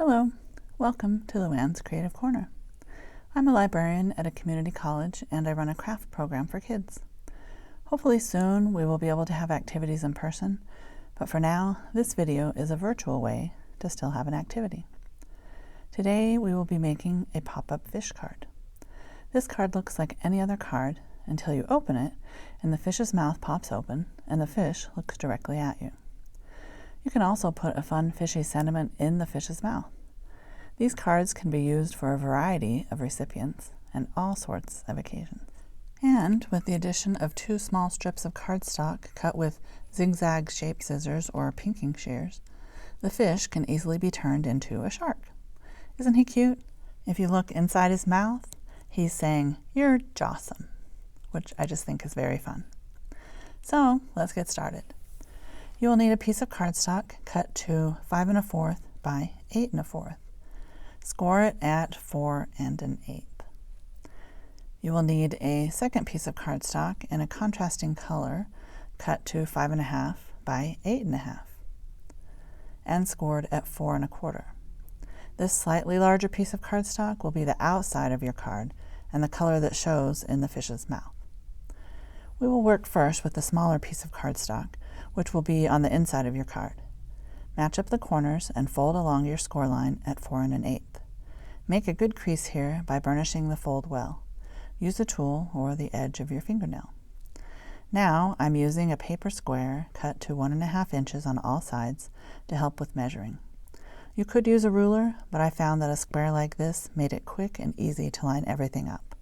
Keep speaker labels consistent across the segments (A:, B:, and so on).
A: Hello, welcome to Luann's Creative Corner. I'm a librarian at a community college and I run a craft program for kids. Hopefully soon we will be able to have activities in person, but for now this video is a virtual way to still have an activity. Today we will be making a pop-up fish card. This card looks like any other card until you open it and the fish's mouth pops open and the fish looks directly at you. You can also put a fun fishy sentiment in the fish's mouth. These cards can be used for a variety of recipients and all sorts of occasions. And with the addition of 2 small strips of cardstock cut with zigzag-shaped scissors or pinking shears, the fish can easily be turned into a shark. Isn't he cute? If you look inside his mouth, he's saying, "You're jawsome," which I just think is very fun. So let's get started. You will need a piece of cardstock cut to 5 1/4 by 8 1/4. Score it at 4 1/8. You will need a second piece of cardstock in a contrasting color cut to 5 1/2 by 8 1/2 and scored at 4 1/4. This slightly larger piece of cardstock will be the outside of your card and the color that shows in the fish's mouth. We will work first with the smaller piece of cardstock, which will be on the inside of your card. Match up the corners and fold along your score line at 4 1/8. Make a good crease here by burnishing the fold well. Use a tool or the edge of your fingernail. Now I'm using a paper square cut to 1 1/2 inches on all sides to help with measuring. You could use a ruler, but I found that a square like this made it quick and easy to line everything up.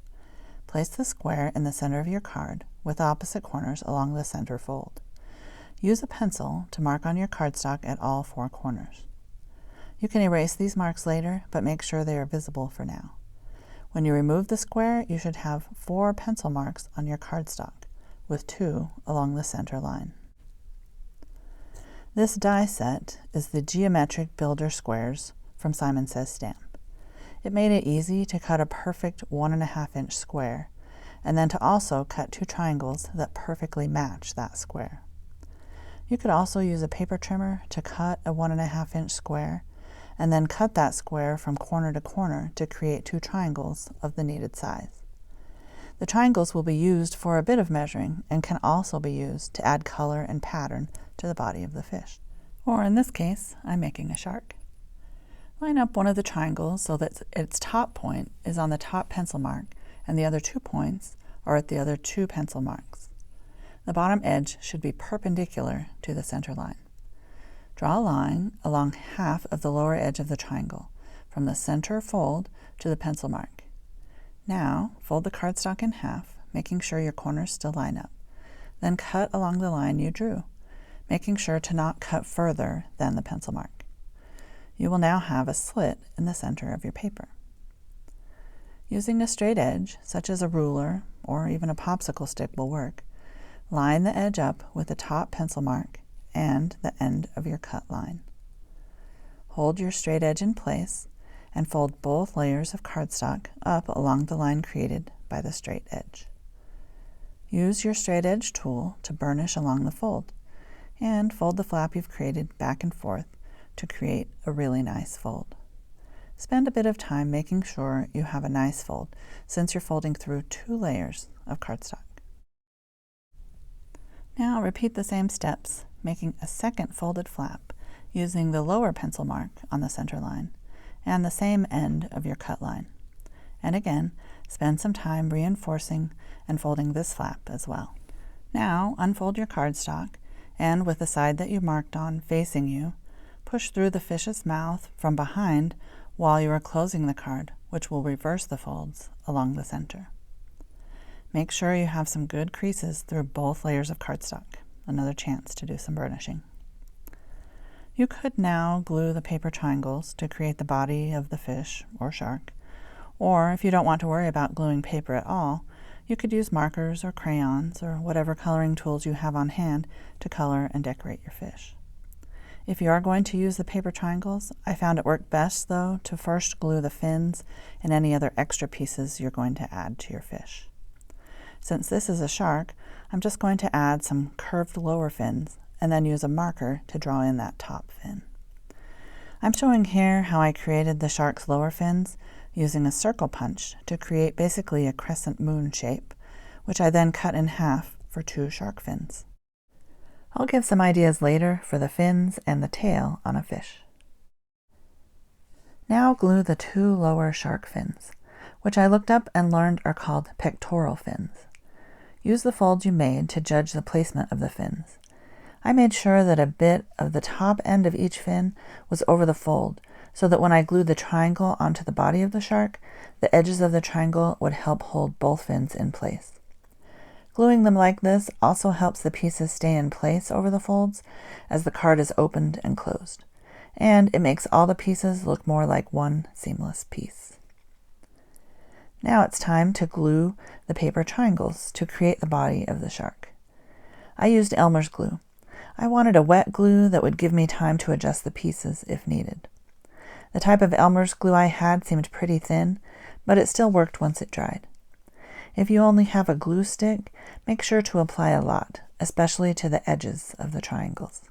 A: Place the square in the center of your card with opposite corners along the center fold. Use a pencil to mark on your cardstock at all 4 corners. You can erase these marks later, but make sure they are visible for now. When you remove the square, you should have 4 pencil marks on your cardstock, with 2 along the center line. This die set is the Geometric Builder Squares from Simon Says Stamp. It made it easy to cut a perfect 1 1/2 inch square, and then to also cut 2 triangles that perfectly match that square. You could also use a paper trimmer to cut a 1 1/2 inch square, and then cut that square from corner to corner to create 2 triangles of the needed size. The triangles will be used for a bit of measuring and can also be used to add color and pattern to the body of the fish. Or in this case, I'm making a shark. Line up one of the triangles so that its top point is on the top pencil mark and the other 2 points are at the other 2 pencil marks. The bottom edge should be perpendicular to the center line. Draw a line along half of the lower edge of the triangle, from the center fold to the pencil mark. Now, fold the cardstock in half, making sure your corners still line up. Then cut along the line you drew, making sure to not cut further than the pencil mark. You will now have a slit in the center of your paper. Using a straight edge, such as a ruler or even a popsicle stick will work, line the edge up with the top pencil mark and the end of your cut line. Hold your straight edge in place and fold both layers of cardstock up along the line created by the straight edge. Use your straight edge tool to burnish along the fold and fold the flap you've created back and forth to create a really nice fold. Spend a bit of time making sure you have a nice fold since you're folding through 2 layers of cardstock. Now repeat the same steps, making a second folded flap using the lower pencil mark on the center line and the same end of your cut line. And again, spend some time reinforcing and folding this flap as well. Now unfold your cardstock and with the side that you marked on facing you, push through the fish's mouth from behind while you are closing the card, which will reverse the folds along the center. Make sure you have some good creases through both layers of cardstock. Another chance to do some burnishing. You could now glue the paper triangles to create the body of the fish or shark, or if you don't want to worry about gluing paper at all, you could use markers or crayons or whatever coloring tools you have on hand to color and decorate your fish. If you are going to use the paper triangles, I found it worked best though to first glue the fins and any other extra pieces you're going to add to your fish. Since this is a shark, I'm just going to add some curved lower fins and then use a marker to draw in that top fin. I'm showing here how I created the shark's lower fins using a circle punch to create basically a crescent moon shape, which I then cut in half for 2 shark fins. I'll give some ideas later for the fins and the tail on a fish. Now glue the 2 lower shark fins, which I looked up and learned are called pectoral fins. Use the folds you made to judge the placement of the fins. I made sure that a bit of the top end of each fin was over the fold, so that when I glued the triangle onto the body of the shark, the edges of the triangle would help hold both fins in place. Gluing them like this also helps the pieces stay in place over the folds as the card is opened and closed, and it makes all the pieces look more like one seamless piece. Now it's time to glue the paper triangles to create the body of the shark. I used Elmer's glue. I wanted a wet glue that would give me time to adjust the pieces if needed. The type of Elmer's glue I had seemed pretty thin, but it still worked once it dried. If you only have a glue stick, make sure to apply a lot, especially to the edges of the triangles.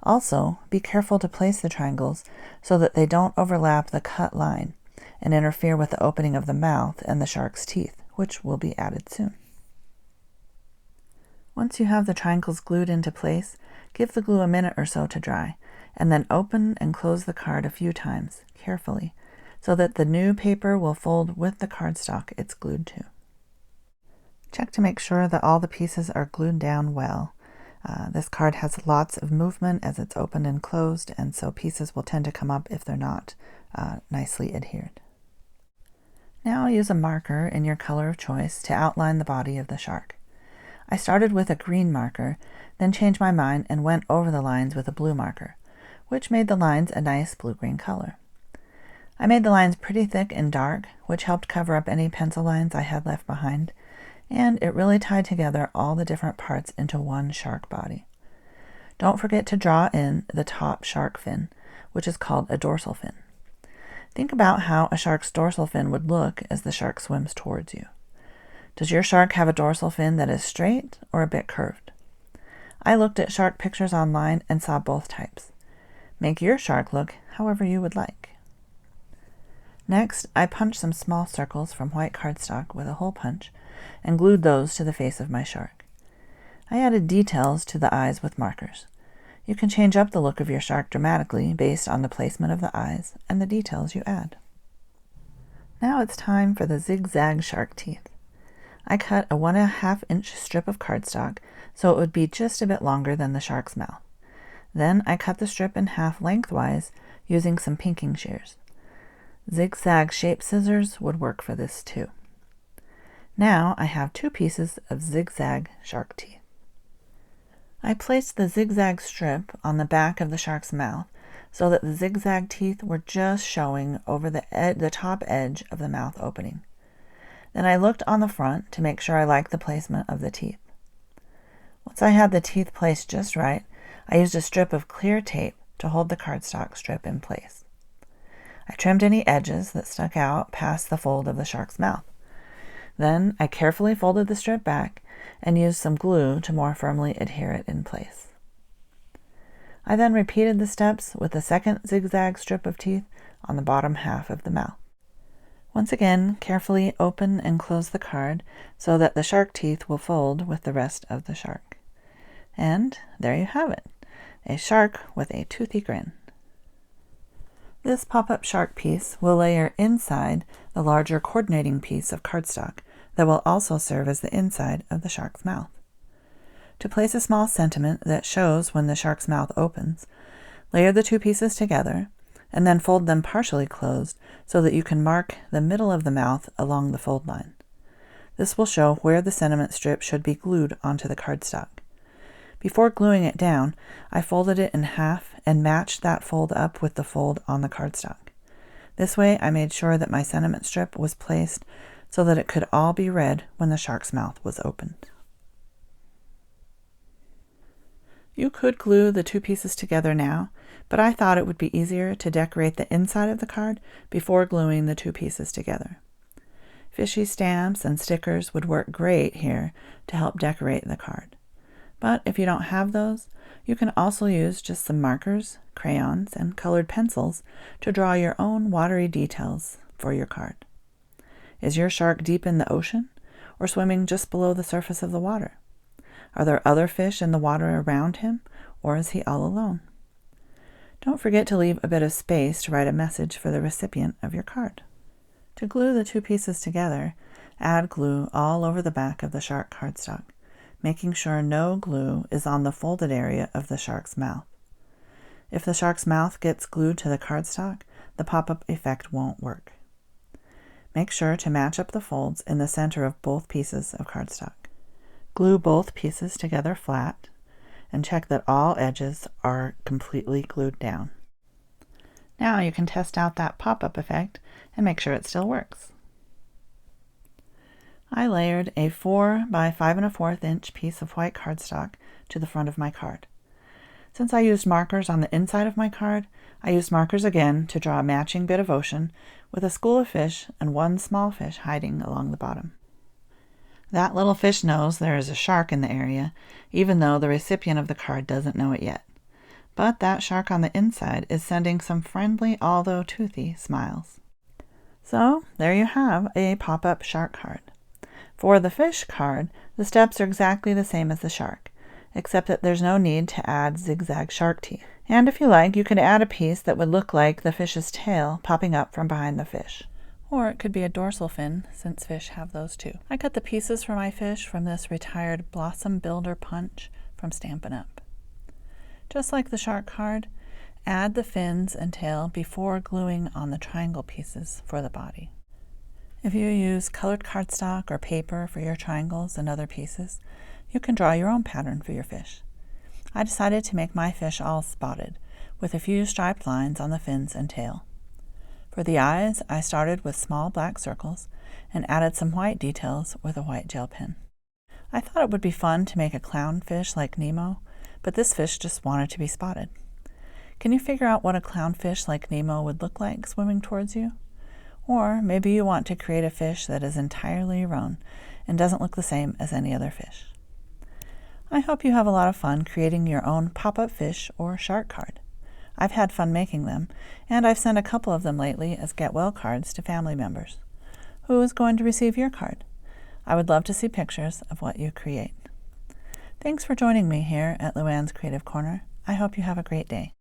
A: Also, be careful to place the triangles so that they don't overlap the cut line and interfere with the opening of the mouth and the shark's teeth, which will be added soon. Once you have the triangles glued into place, give the glue a minute or so to dry, and then open and close the card a few times, carefully, so that the new paper will fold with the cardstock it's glued to. Check to make sure that all the pieces are glued down well. This card has lots of movement as it's opened and closed, and so pieces will tend to come up if they're not nicely adhered. Now use a marker in your color of choice to outline the body of the shark. I started with a green marker, then changed my mind and went over the lines with a blue marker, which made the lines a nice blue-green color. I made the lines pretty thick and dark, which helped cover up any pencil lines I had left behind, and it really tied together all the different parts into one shark body. Don't forget to draw in the top shark fin, which is called a dorsal fin. Think about how a shark's dorsal fin would look as the shark swims towards you. Does your shark have a dorsal fin that is straight or a bit curved? I looked at shark pictures online and saw both types. Make your shark look however you would like. Next, I punched some small circles from white cardstock with a hole punch and glued those to the face of my shark. I added details to the eyes with markers. You can change up the look of your shark dramatically based on the placement of the eyes and the details you add. Now it's time for the zigzag shark teeth. I cut a 1.5 inch strip of cardstock so it would be just a bit longer than the shark's mouth. Then I cut the strip in half lengthwise using some pinking shears. Zigzag shaped scissors would work for this too. Now I have 2 pieces of zigzag shark teeth. I placed the zigzag strip on the back of the shark's mouth so that the zigzag teeth were just showing over the top edge of the mouth opening. Then I looked on the front to make sure I liked the placement of the teeth. Once I had the teeth placed just right, I used a strip of clear tape to hold the cardstock strip in place. I trimmed any edges that stuck out past the fold of the shark's mouth. Then I carefully folded the strip back and used some glue to more firmly adhere it in place. I then repeated the steps with the second zigzag strip of teeth on the bottom half of the mouth. Once again, carefully open and close the card so that the shark teeth will fold with the rest of the shark. And there you have it, a shark with a toothy grin. This pop-up shark piece will layer inside the larger coordinating piece of cardstock that will also serve as the inside of the shark's mouth. To place a small sentiment that shows when the shark's mouth opens, layer the 2 pieces together and then fold them partially closed so that you can mark the middle of the mouth along the fold line. This will show where the sentiment strip should be glued onto the cardstock. Before gluing it down, I folded it in half and matched that fold up with the fold on the cardstock. This way I made sure that my sentiment strip was placed so that it could all be read when the shark's mouth was opened. You could glue the 2 pieces together now, but I thought it would be easier to decorate the inside of the card before gluing the 2 pieces together. Fishy stamps and stickers would work great here to help decorate the card. But if you don't have those, you can also use just some markers, crayons, and colored pencils to draw your own watery details for your card. Is your shark deep in the ocean or swimming just below the surface of the water? Are there other fish in the water around him, or is he all alone? Don't forget to leave a bit of space to write a message for the recipient of your card. To glue the two pieces together, add glue all over the back of the shark cardstock, making sure no glue is on the folded area of the shark's mouth. If the shark's mouth gets glued to the cardstock, the pop-up effect won't work. Make sure to match up the folds in the center of both pieces of cardstock. Glue both pieces together flat and check that all edges are completely glued down. Now you can test out that pop-up effect and make sure it still works. I layered a 4 by 5 1/4 inch piece of white cardstock to the front of my card. Since I used markers on the inside of my card, I used markers again to draw a matching bit of ocean with a school of fish and one small fish hiding along the bottom. That little fish knows there is a shark in the area, even though the recipient of the card doesn't know it yet. But that shark on the inside is sending some friendly, although toothy, smiles. So there you have a pop-up shark card. For the fish card, the steps are exactly the same as the shark, except that there's no need to add zigzag shark teeth. And if you like, you could add a piece that would look like the fish's tail popping up from behind the fish. Or it could be a dorsal fin, since fish have those too. I cut the pieces for my fish from this retired Blossom Builder punch from Stampin' Up. Just like the shark card, add the fins and tail before gluing on the triangle pieces for the body. If you use colored cardstock or paper for your triangles and other pieces, you can draw your own pattern for your fish. I decided to make my fish all spotted, with a few striped lines on the fins and tail. For the eyes, I started with small black circles and added some white details with a white gel pen. I thought it would be fun to make a clownfish like Nemo, but this fish just wanted to be spotted. Can you figure out what a clownfish like Nemo would look like swimming towards you? Or maybe you want to create a fish that is entirely your own and doesn't look the same as any other fish. I hope you have a lot of fun creating your own pop-up fish or shark card. I've had fun making them, and I've sent a couple of them lately as Get Well cards to family members. Who is going to receive your card? I would love to see pictures of what you create. Thanks for joining me here at Luann's Creative Corner. I hope you have a great day.